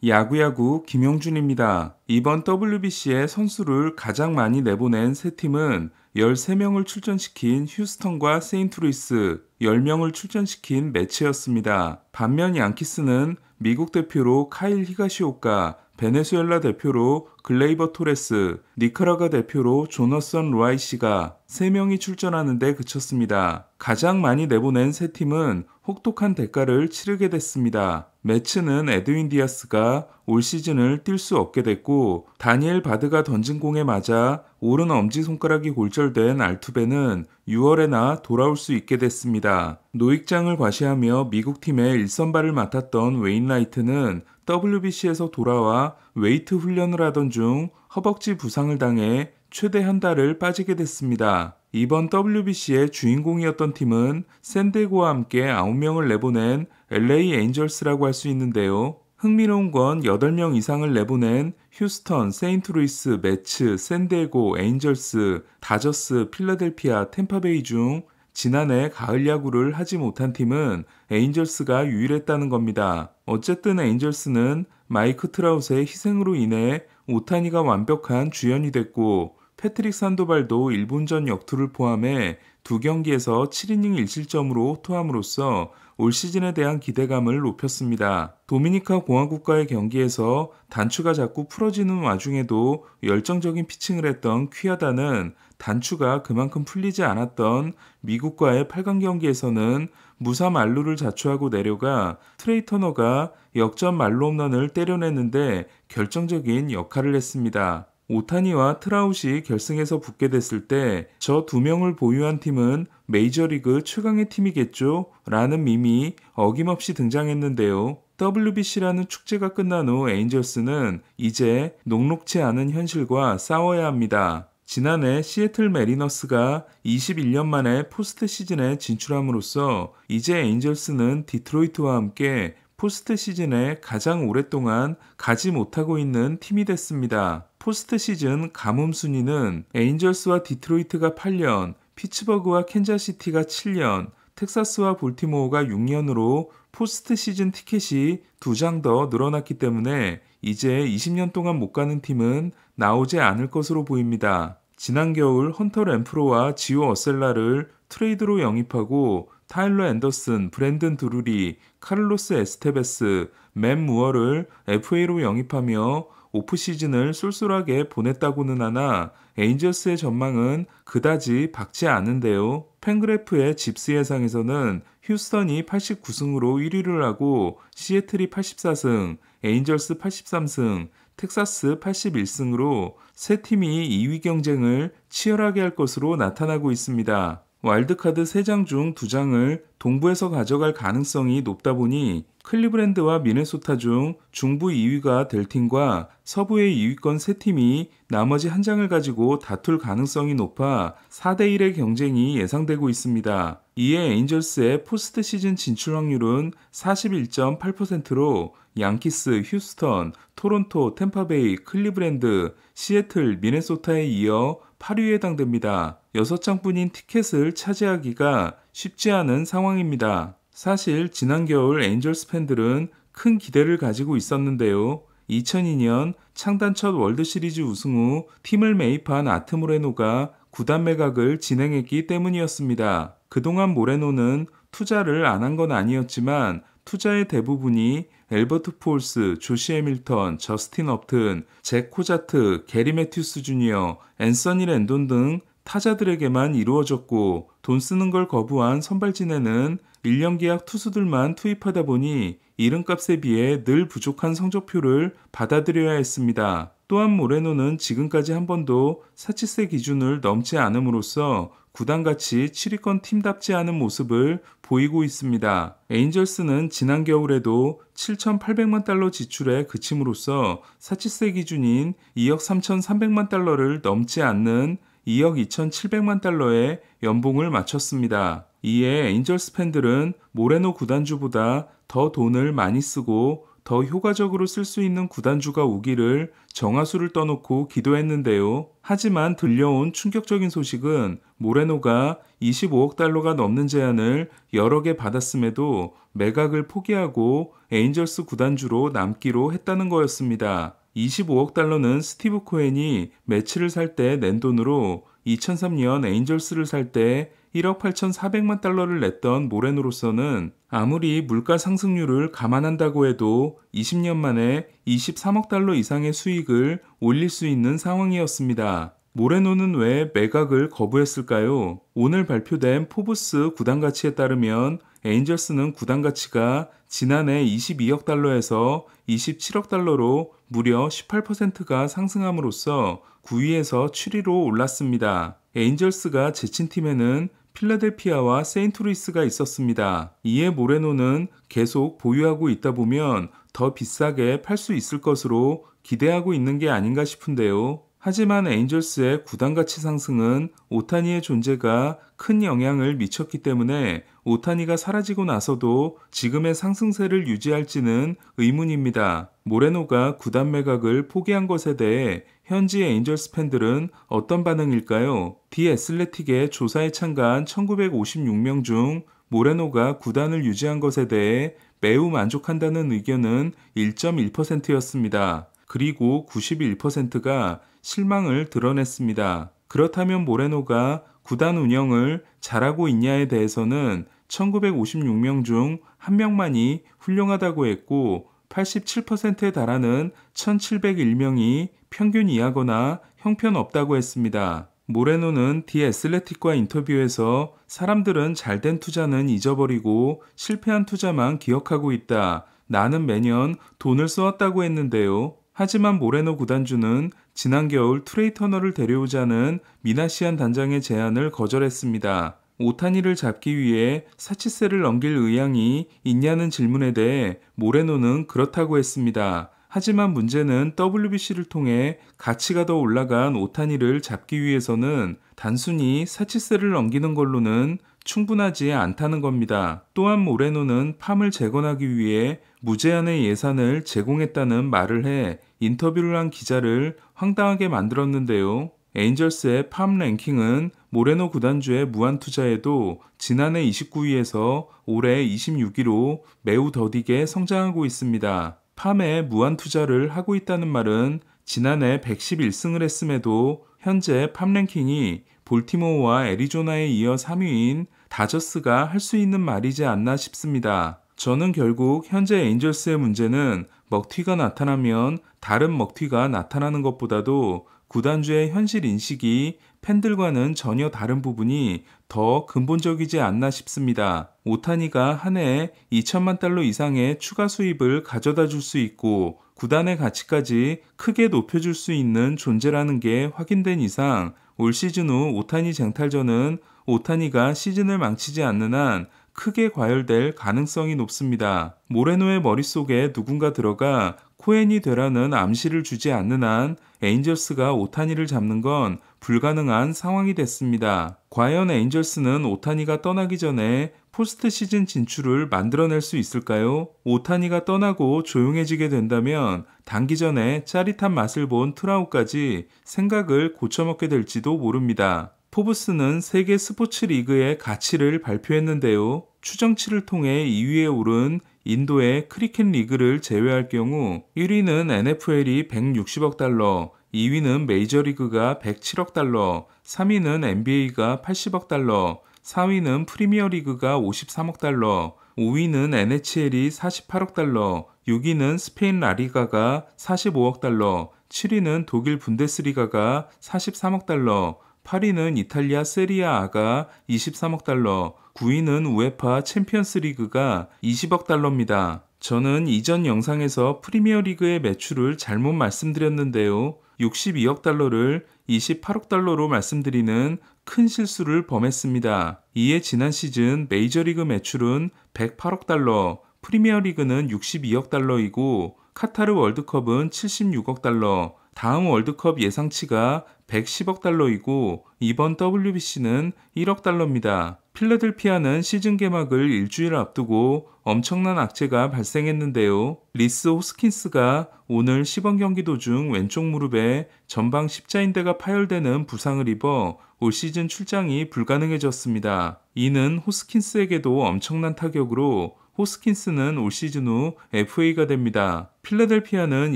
야구야구 김용준입니다. 이번 WBC에 선수를 가장 많이 내보낸 세 팀은 13명을 출전시킨 휴스턴과 세인트루이스, 10명을 출전시킨 매치였습니다. 반면 양키스는 미국 대표로 카일 히가시오카, 베네수엘라 대표로 글레이버 토레스, 니카라과 대표로 조너선 로아이시가 3명이 출전하는데 그쳤습니다. 가장 많이 내보낸 세 팀은 혹독한 대가를 치르게 됐습니다. 매츠는 에드윈 디아스가 올 시즌을 뛸 수 없게 됐고, 다니엘 바드가 던진 공에 맞아 오른 엄지손가락이 골절된 알투베는 6월에나 돌아올 수 있게 됐습니다. 노익장을 과시하며 미국 팀의 1선발을 맡았던 웨인라이트는 WBC에서 돌아와 웨이트 훈련을 하던 중 허벅지 부상을 당해 최대 한 달을 빠지게 됐습니다. 이번 WBC의 주인공이었던 팀은 샌디에고와 함께 9명을 내보낸 LA 에인절스라고 할 수 있는데요. 흥미로운 건 8명 이상을 내보낸 휴스턴, 세인트루이스, 매츠, 샌디에고, 에인절스, 다저스, 필라델피아, 템파베이 중 지난해 가을 야구를 하지 못한 팀은 에인절스가 유일했다는 겁니다. 어쨌든 에인절스는 마이크 트라웃의 희생으로 인해 오타니가 완벽한 주연이 됐고, 패트릭 산도발도 일본전 역투를 포함해 2경기에서 7이닝 1실점으로 호투함으로써 올 시즌에 대한 기대감을 높였습니다. 도미니카 공화국과의 경기에서 단추가 자꾸 풀어지는 와중에도 열정적인 피칭을 했던 퀴아다는 단추가 그만큼 풀리지 않았던 미국과의 8강 경기에서는 무사 만루를 자초하고 내려가 트레이 터너가 역전 만루 홈런을 때려냈는데 결정적인 역할을 했습니다. 오타니와 트라웃이 결승에서 붙게 됐을 때 저 2명을 보유한 팀은 메이저리그 최강의 팀이겠죠? 라는 밈이 어김없이 등장했는데요. WBC라는 축제가 끝난 후 에인절스는 이제 녹록치 않은 현실과 싸워야 합니다. 지난해 시애틀 메리너스가 21년 만에 포스트 시즌에 진출함으로써 이제 에인절스는 디트로이트와 함께 포스트 시즌에 가장 오랫동안 가지 못하고 있는 팀이 됐습니다. 포스트 시즌 가뭄 순위는 에인절스와 디트로이트가 8년, 피츠버그와 캔자시티가 7년, 텍사스와 볼티모어가 6년으로 포스트 시즌 티켓이 2장 더 늘어났기 때문에 이제 20년 동안 못 가는 팀은 나오지 않을 것으로 보입니다. 지난 겨울 헌터 램프로와 지오 어셀라를 트레이드로 영입하고 타일러 앤더슨, 브랜든 드루리, 카를로스 에스테베스, 맷 무어를 FA로 영입하며 오프시즌을 쏠쏠하게 보냈다고는 하나 에인절스의 전망은 그다지 밝지 않은데요. 팬그래프의 집스 예상에서는 휴스턴이 89승으로 1위를 하고 시애틀이 84승, 에인절스 83승, 텍사스 81승으로 세 팀이 2위 경쟁을 치열하게 할 것으로 나타나고 있습니다. 와일드카드 3장 중 2장을 동부에서 가져갈 가능성이 높다 보니 클리브랜드와 미네소타 중 중부 2위가 될 팀과 서부의 2위권 3팀이 나머지 한 장을 가지고 다툴 가능성이 높아 4대1의 경쟁이 예상되고 있습니다. 이에 에인절스의 포스트 시즌 진출 확률은 41.8%로 양키스, 휴스턴, 토론토, 템파베이, 클리브랜드, 시애틀, 미네소타에 이어 8위에 해당됩니다. 6장뿐인 티켓을 차지하기가 쉽지 않은 상황입니다. 사실 지난 겨울 에인절스 팬들은 큰 기대를 가지고 있었는데요. 2002년 창단 첫 월드시리즈 우승 후 팀을 매입한 아트 모레노가 구단 매각을 진행했기 때문이었습니다. 그동안 모레노는 투자를 안 한 건 아니었지만 투자의 대부분이 엘버트 폴스, 조시 해밀턴, 저스틴 업튼, 잭 코자트, 게리 매튜스 주니어, 앤서니 랜돈 등 타자들에게만 이루어졌고 돈 쓰는 걸 거부한 선발진에는 1년 계약 투수들만 투입하다 보니 이름값에 비해 늘 부족한 성적표를 받아들여야 했습니다. 또한 모레노는 지금까지 한 번도 사치세 기준을 넘지 않음으로써 구단같이 7위권 팀답지 않은 모습을 보이고 있습니다. 에인절스는 지난 겨울에도 7,800만 달러 지출에 그침으로써 사치세 기준인 2억 3,300만 달러를 넘지 않는 2억 2,700만 달러의 연봉을 마쳤습니다. 이에 에인절스 팬들은 모레노 구단주보다 더 돈을 많이 쓰고 더 효과적으로 쓸 수 있는 구단주가 오기를 정화수를 떠놓고 기도했는데요. 하지만 들려온 충격적인 소식은 모레노가 25억 달러가 넘는 제안을 여러 개 받았음에도 매각을 포기하고 에인절스 구단주로 남기로 했다는 거였습니다. 25억 달러는 스티브 코헨이 매치를 살 때 낸 돈으로 2003년 에인절스를 살 때 1억 8,400만 달러를 냈던 모레노로서는 아무리 물가 상승률을 감안한다고 해도 20년 만에 23억 달러 이상의 수익을 올릴 수 있는 상황이었습니다. 모레노는 왜 매각을 거부했을까요? 오늘 발표된 포브스 구단 가치에 따르면 에인절스는 구단 가치가 지난해 22억 달러에서 27억 달러로 무려 18%가 상승함으로써 9위에서 7위로 올랐습니다. 에인절스가 제친 팀에는 필라델피아와 세인트루이스가 있었습니다. 이에 모레노는 계속 보유하고 있다 보면 더 비싸게 팔 수 있을 것으로 기대하고 있는 게 아닌가 싶은데요. 하지만 에인절스의 구단 가치 상승은 오타니의 존재가 큰 영향을 미쳤기 때문에 오타니가 사라지고 나서도 지금의 상승세를 유지할지는 의문입니다. 모레노가 구단 매각을 포기한 것에 대해 현지 에인절스 팬들은 어떤 반응일까요? 디 애슬레틱의 조사에 참가한 1956명 중 모레노가 구단을 유지한 것에 대해 매우 만족한다는 의견은 1.1%였습니다. 그리고 91%가 실망을 드러냈습니다. 그렇다면 모레노가 구단 운영을 잘하고 있냐에 대해서는 1956명 중 1명만이 훌륭하다고 했고 87%에 달하는 1701명이 평균 이하거나 형편없다고 했습니다. 모레노는 디 애슬레틱과 인터뷰에서 사람들은 잘된 투자는 잊어버리고 실패한 투자만 기억하고 있다. 나는 매년 돈을 써왔다고 했는데요. 하지만 모레노 구단주는 지난 겨울 트레이 터너를 데려오자는 미나시안 단장의 제안을 거절했습니다. 오타니를 잡기 위해 사치세를 넘길 의향이 있냐는 질문에 대해 모레노는 그렇다고 했습니다. 하지만 문제는 WBC를 통해 가치가 더 올라간 오타니를 잡기 위해서는 단순히 사치세를 넘기는 걸로는 충분하지 않다는 겁니다. 또한 모레노는 팜을 재건하기 위해 무제한의 예산을 제공했다는 말을 해 인터뷰를 한 기자를 황당하게 만들었는데요. 에인절스의 팜 랭킹은 모레노 구단주의 무한 투자에도 지난해 29위에서 올해 26위로 매우 더디게 성장하고 있습니다. 팜에 무한 투자를 하고 있다는 말은 지난해 111승을 했음에도 현재 팜 랭킹이 볼티모어와 애리조나에 이어 3위인 다저스가 할 수 있는 말이지 않나 싶습니다. 저는 결국 현재 에인절스의 문제는 먹튀가 나타나면 다른 먹튀가 나타나는 것보다도 구단주의 현실 인식이 팬들과는 전혀 다른 부분이 더 근본적이지 않나 싶습니다. 오타니가 한 해에 2천만 달러 이상의 추가 수입을 가져다 줄 수 있고 구단의 가치까지 크게 높여줄 수 있는 존재라는 게 확인된 이상 올 시즌 후 오타니 쟁탈전은 오타니가 시즌을 망치지 않는 한 크게 과열될 가능성이 높습니다. 모레노의 머릿속에 누군가 들어가 코헨이 되라는 암시를 주지 않는 한 에인절스가 오타니를 잡는 건 불가능한 상황이 됐습니다. 과연 에인절스는 오타니가 떠나기 전에 포스트 시즌 진출을 만들어낼 수 있을까요? 오타니가 떠나고 조용해지게 된다면 단기전에 짜릿한 맛을 본 트라우까지 생각을 고쳐먹게 될지도 모릅니다. 포브스는 세계 스포츠 리그의 가치를 발표했는데요. 추정치를 통해 2위에 오른 인도의 크리켓 리그를 제외할 경우 1위는 NFL이 160억 달러, 2위는 메이저리그가 107억 달러, 3위는 NBA가 80억 달러, 4위는 프리미어리그가 53억 달러, 5위는 NHL이 48억 달러, 6위는 스페인 라리가가 45억 달러, 7위는 독일 분데스리가가 43억 달러, 8위는 이탈리아 세리아아가 23억 달러, 9위는 우에파 챔피언스 리그가 20억 달러입니다. 저는 이전 영상에서 프리미어리그의 매출을 잘못 말씀드렸는데요. 62억 달러를 28억 달러로 말씀드리는 큰 실수를 범했습니다. 이에 지난 시즌 메이저리그 매출은 108억 달러, 프리미어리그는 62억 달러이고 카타르 월드컵은 76억 달러, 다음 월드컵 예상치가 110억 달러이고 이번 WBC는 1억 달러입니다. 필라델피아는 시즌 개막을 일주일 앞두고 엄청난 악재가 발생했는데요. 리스 호스킨스가 오늘 시범 경기 도중 왼쪽 무릎에 전방 십자인대가 파열되는 부상을 입어 올 시즌 출장이 불가능해졌습니다. 이는 호스킨스에게도 엄청난 타격으로 호스킨스는 올 시즌 후 FA가 됩니다. 필라델피아는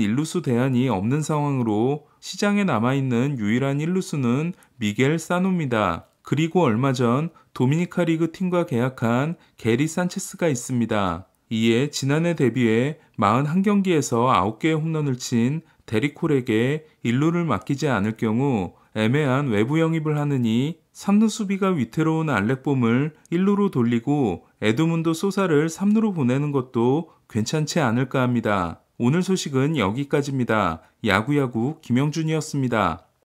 일루수 대안이 없는 상황으로 시장에 남아있는 유일한 일루수는 미겔 사노입니다. 그리고 얼마 전 도미니카 리그 팀과 계약한 게리 산체스가 있습니다. 이에 지난해 데뷔해 41경기에서 9개의 홈런을 친 데릭 콜에게 1루를 맡기지 않을 경우 애매한 외부 영입을 하느니 3루 수비가 위태로운 알렉봄을 1루로 돌리고 에드문드 소사를 3루로 보내는 것도 괜찮지 않을까 합니다. 오늘 소식은 여기까지입니다. 야구야구 김영준이었습니다.